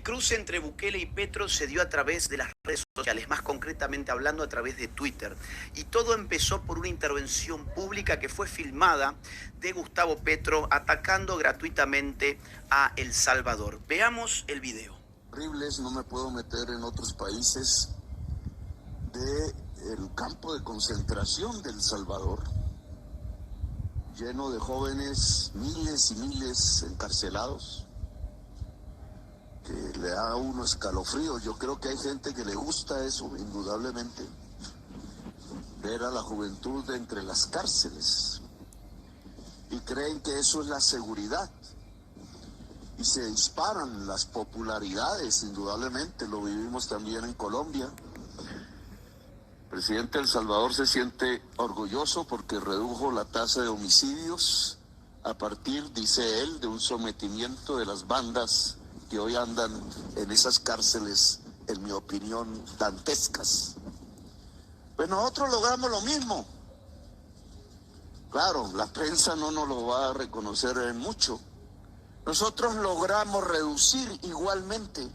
cruce entre Bukele y Petro se dio a través de las redes sociales, más concretamente hablando a través de Twitter. Y todo empezó por una intervención pública que fue filmada de Gustavo Petro atacando gratuitamente a El Salvador. Veamos el video. Horribles, no me puedo meter en otros países del campo de concentración de El Salvador, lleno de jóvenes, miles y miles encarcelados, que le da a uno escalofrío. Yo creo que hay gente que le gusta eso, indudablemente, ver a la juventud entre las cárceles, y creen que eso es la seguridad, y se disparan las popularidades, indudablemente, lo vivimos también en Colombia. El presidente de El Salvador se siente orgulloso porque redujo la tasa de homicidios a partir, dice él, de un sometimiento de las bandas que hoy andan en esas cárceles, en mi opinión, dantescas. Pues nosotros logramos lo mismo. Claro, la prensa no nos lo va a reconocer en mucho. Nosotros logramos reducir igualmente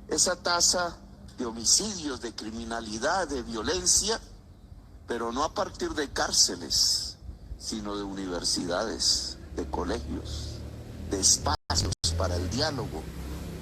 esa tasa de homicidios, de criminalidad, de violencia, pero no a partir de cárceles, sino de universidades, de colegios, de espacios para el diálogo,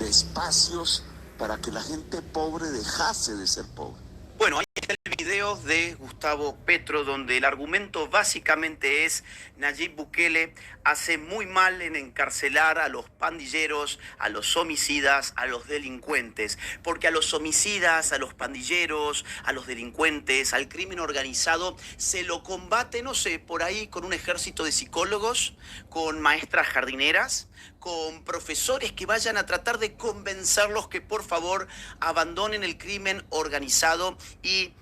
de espacios para que la gente pobre dejase de ser pobre. Bueno, ahí está el video de Gustavo Petro, donde el argumento básicamente es: Nayib Bukele hace muy mal en encarcelar a los pandilleros, a los homicidas, a los delincuentes, porque a los homicidas, a los pandilleros, a los delincuentes, al crimen organizado, se lo combate, no sé, por ahí con un ejército de psicólogos, con maestras jardineras, con profesores que vayan a tratar de convencerlos que por favor abandonen el crimen organizado y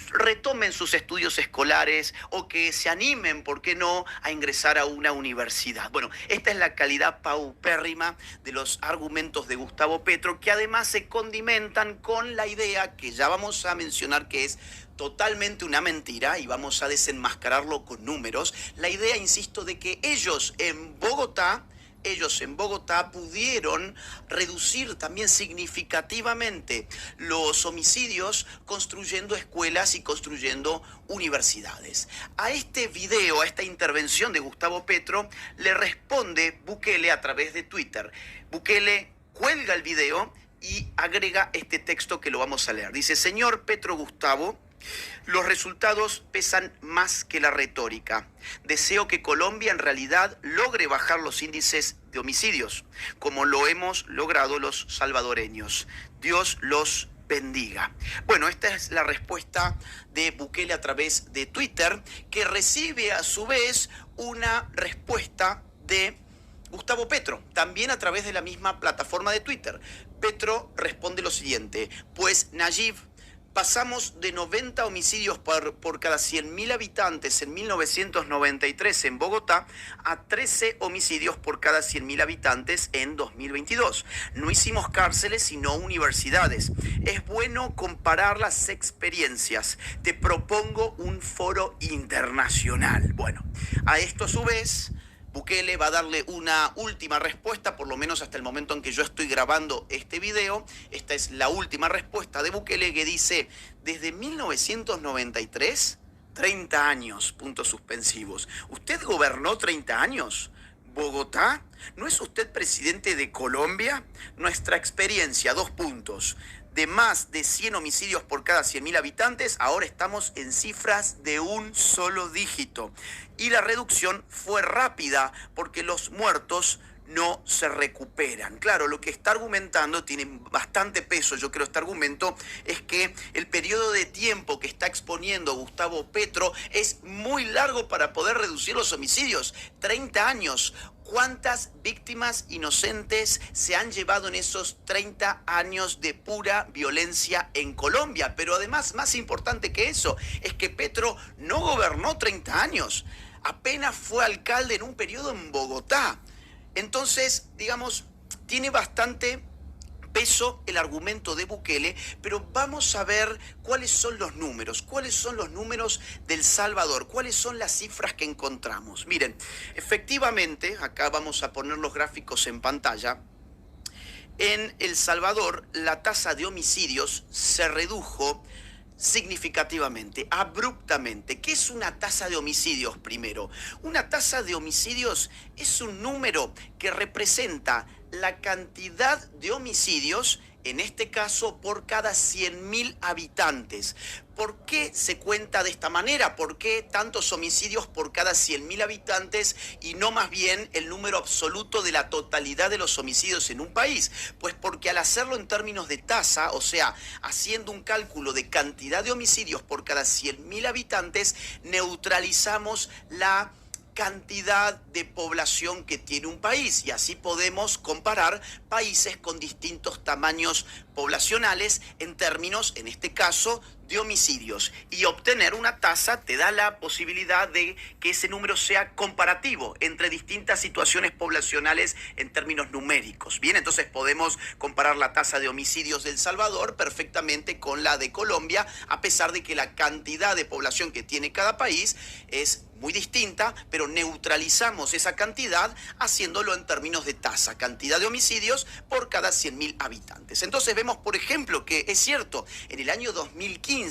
retomen sus estudios escolares, o que se animen, ¿por qué no?, a ingresar a una universidad. Bueno, esta es la calidad paupérrima de los argumentos de Gustavo Petro, que además se condimentan con la idea que ya vamos a mencionar, que es totalmente una mentira, y vamos a desenmascararlo con números. La idea, insisto, de que ellos en Bogotá pudieron reducir también significativamente los homicidios construyendo escuelas y construyendo universidades. A este video, a esta intervención de Gustavo Petro, le responde Bukele a través de Twitter. Bukele cuelga el video y agrega este texto que lo vamos a leer. Dice: señor Petro Gustavo, los resultados pesan más que la retórica. Deseo que Colombia en realidad logre bajar los índices de homicidios, como lo hemos logrado los salvadoreños. Dios los bendiga. Bueno, esta es la respuesta de Bukele a través de Twitter, que recibe a su vez una respuesta de Gustavo Petro, también a través de la misma plataforma de Twitter. Petro responde lo siguiente: pues Nayib, pasamos de 90 homicidios por cada 100.000 habitantes en 1993 en Bogotá a 13 homicidios por cada 100.000 habitantes en 2022. No hicimos cárceles, sino universidades. Es bueno comparar las experiencias. Te propongo un foro internacional. Bueno, a esto a su vez Bukele va a darle una última respuesta, por lo menos hasta el momento en que yo estoy grabando este video. Esta es la última respuesta de Bukele, que dice: desde 1993, 30 años, puntos suspensivos. ¿Usted gobernó 30 años? ¿Bogotá? ¿No es usted presidente de Colombia? Nuestra experiencia, 2 puntos. De más de 100 homicidios por cada 100.000 habitantes, ahora estamos en cifras de un solo dígito. Y la reducción fue rápida porque los muertos no se recuperan. Claro, lo que está argumentando tiene bastante peso, yo creo, este argumento, es que el periodo de tiempo que está exponiendo Gustavo Petro es muy largo para poder reducir los homicidios. 30 años. ¿Cuántas víctimas inocentes se han llevado en esos 30 años de pura violencia en Colombia? Pero además, más importante que eso, es que Petro no gobernó 30 años. Apenas fue alcalde en un periodo en Bogotá. Entonces, digamos, tiene bastante peso el argumento de Bukele, pero vamos a ver cuáles son los números del Salvador, cuáles son las cifras que encontramos. Miren, efectivamente, acá vamos a poner los gráficos en pantalla. en El Salvador la tasa de homicidios se redujo significativamente, abruptamente. ¿Qué es una tasa de homicidios primero? Una tasa de homicidios es un número que representa la cantidad de homicidios, en este caso por cada 100.000 habitantes. ¿Por qué se cuenta de esta manera? ¿Por qué tantos homicidios por cada 100.000 habitantes y no más bien el número absoluto de la totalidad de los homicidios en un país? Pues porque al hacerlo en términos de tasa, o sea, haciendo un cálculo de cantidad de homicidios por cada 100.000 habitantes, neutralizamos la cantidad de población que tiene un país y así podemos comparar países con distintos tamaños poblacionales en términos, en este caso, de homicidios, y obtener una tasa te da la posibilidad de que ese número sea comparativo entre distintas situaciones poblacionales en términos numéricos. Bien, entonces podemos comparar la tasa de homicidios de El Salvador perfectamente con la de Colombia, a pesar de que la cantidad de población que tiene cada país es muy distinta, pero neutralizamos esa cantidad haciéndolo en términos de tasa, cantidad de homicidios por cada 100.000 habitantes. Entonces vemos, por ejemplo, que es cierto, en el año 2015,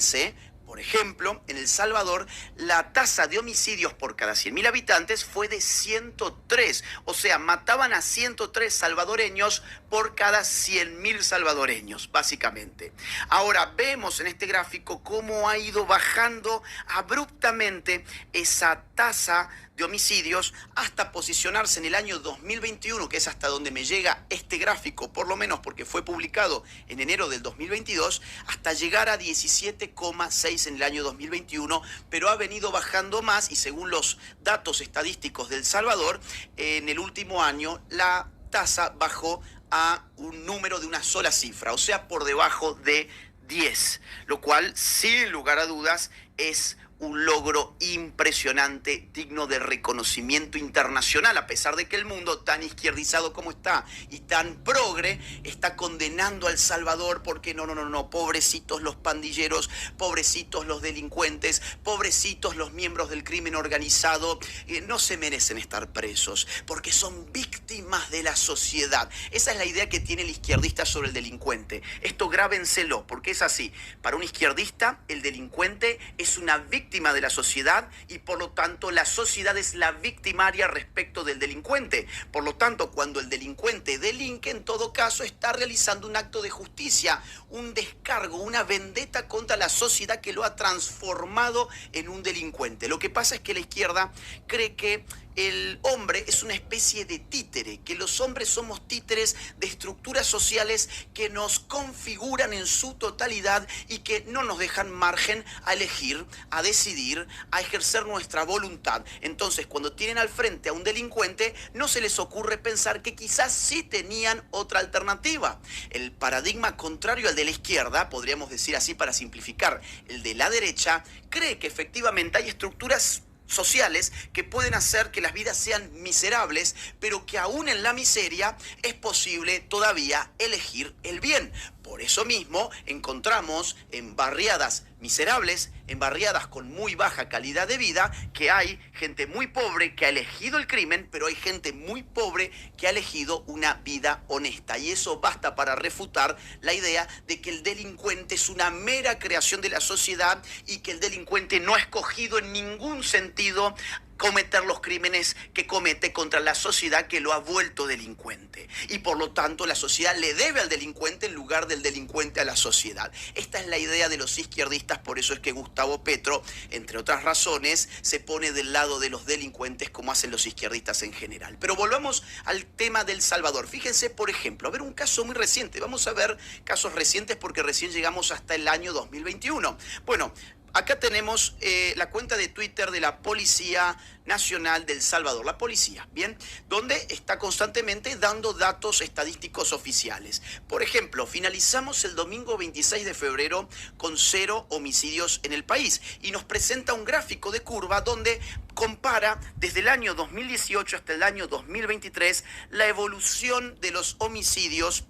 por ejemplo, en El Salvador, la tasa de homicidios por cada 100.000 habitantes fue de 103. O sea, mataban a 103 salvadoreños por cada 100.000 salvadoreños, básicamente. Ahora, vemos en este gráfico cómo ha ido bajando abruptamente esa tasa de homicidios hasta posicionarse en el año 2021, que es hasta donde me llega este gráfico, por lo menos porque fue publicado en enero del 2022, hasta llegar a 17,6 en el año 2021, pero ha venido bajando más y según los datos estadísticos de El Salvador, en el último año la tasa bajó a un número de una sola cifra, o sea, por debajo de 10, lo cual, sin lugar a dudas, es un logro impresionante, digno de reconocimiento internacional, a pesar de que el mundo, tan izquierdizado como está y tan progre, está condenando a El Salvador porque no, pobrecitos los pandilleros, pobrecitos los delincuentes, pobrecitos los miembros del crimen organizado, no se merecen estar presos porque son víctimas de la sociedad. Esa es la idea que tiene el izquierdista sobre el delincuente. Esto grábenselo, porque es así. Para un izquierdista, el delincuente es una víctima de la sociedad y por lo tanto la sociedad es la victimaria respecto del delincuente. Por lo tanto, cuando el delincuente delinque, en todo caso está realizando un acto de justicia, un descargo, una vendetta contra la sociedad que lo ha transformado en un delincuente. Lo que pasa es que la izquierda cree que el hombre es una especie de títere, que los hombres somos títeres de estructuras sociales que nos configuran en su totalidad y que no nos dejan margen a elegir, a decidir, a ejercer nuestra voluntad. Entonces, cuando tienen al frente a un delincuente, no se les ocurre pensar que quizás sí tenían otra alternativa. El paradigma contrario al de la izquierda, podríamos decir así para simplificar, el de la derecha, cree que efectivamente hay estructuras sociales que pueden hacer que las vidas sean miserables, pero que aún en la miseria es posible todavía elegir el bien. Por eso mismo encontramos en barriadas miserables, en barriadas con muy baja calidad de vida, que hay gente muy pobre que ha elegido el crimen, pero hay gente muy pobre que ha elegido una vida honesta. Y eso basta para refutar la idea de que el delincuente es una mera creación de la sociedad y que el delincuente no ha escogido en ningún sentido cometer los crímenes que comete contra la sociedad que lo ha vuelto delincuente. Y por lo tanto la sociedad le debe al delincuente en lugar del delincuente a la sociedad. Esta es la idea de los izquierdistas, por eso es que Gustavo Petro, entre otras razones, se pone del lado de los delincuentes como hacen los izquierdistas en general. Pero volvamos al tema del Salvador. Fíjense, por ejemplo, a ver un caso muy reciente. Vamos a ver casos recientes porque recién llegamos hasta el año 2021. Bueno, acá tenemos la cuenta de Twitter de la Policía Nacional de El Salvador, la policía, ¿bien? Donde está constantemente dando datos estadísticos oficiales. Por ejemplo, finalizamos el domingo 26 de febrero con 0 homicidios en el país y nos presenta un gráfico de curva donde compara desde el año 2018 hasta el año 2023 la evolución de los homicidios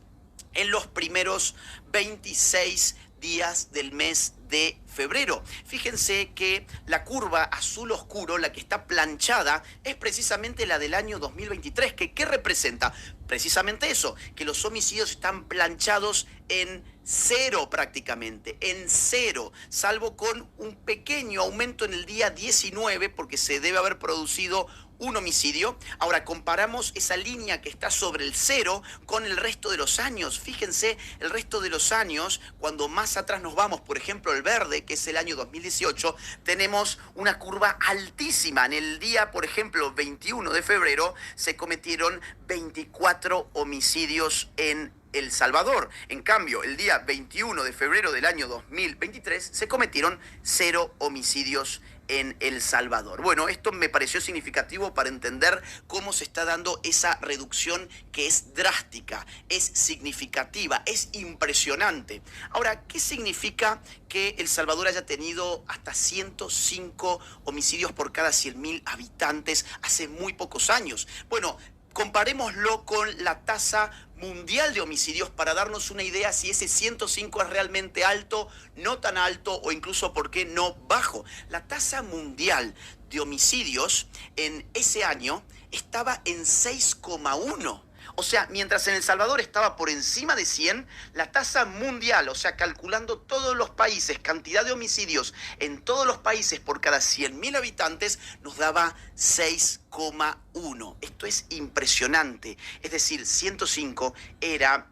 en los primeros 26 días del mes de febrero. Fíjense que la curva azul oscuro, la que está planchada, es precisamente la del año 2023. ¿Qué representa? Precisamente eso, que los homicidios están planchados en cero prácticamente, en cero, salvo con un pequeño aumento en el día 19, porque se debe haber producido un homicidio. Ahora comparamos esa línea que está sobre el cero con el resto de los años. Fíjense, el resto de los años, cuando más atrás nos vamos, por ejemplo el verde, que es el año 2018, tenemos una curva altísima. En el día, por ejemplo, 21 de febrero, se cometieron 24 homicidios en El Salvador. En cambio, el día 21 de febrero del año 2023 se cometieron 0 homicidios en El Salvador. Bueno, esto me pareció significativo para entender cómo se está dando esa reducción que es drástica, es significativa, es impresionante. Ahora, ¿qué significa que El Salvador haya tenido hasta 105 homicidios por cada 100.000 habitantes hace muy pocos años? Bueno, comparémoslo con la tasa mundial de homicidios para darnos una idea si ese 105 es realmente alto, no tan alto o incluso, ¿por qué no, bajo? La tasa mundial de homicidios en ese año estaba en 6,1. O sea, mientras en El Salvador estaba por encima de 100, la tasa mundial, o sea, calculando todos los países, cantidad de homicidios en todos los países por cada 100.000 habitantes, nos daba 6,1. Esto es impresionante. Es decir, 105 era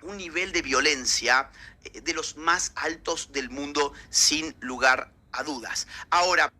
un nivel de violencia de los más altos del mundo, sin lugar a dudas. Ahora,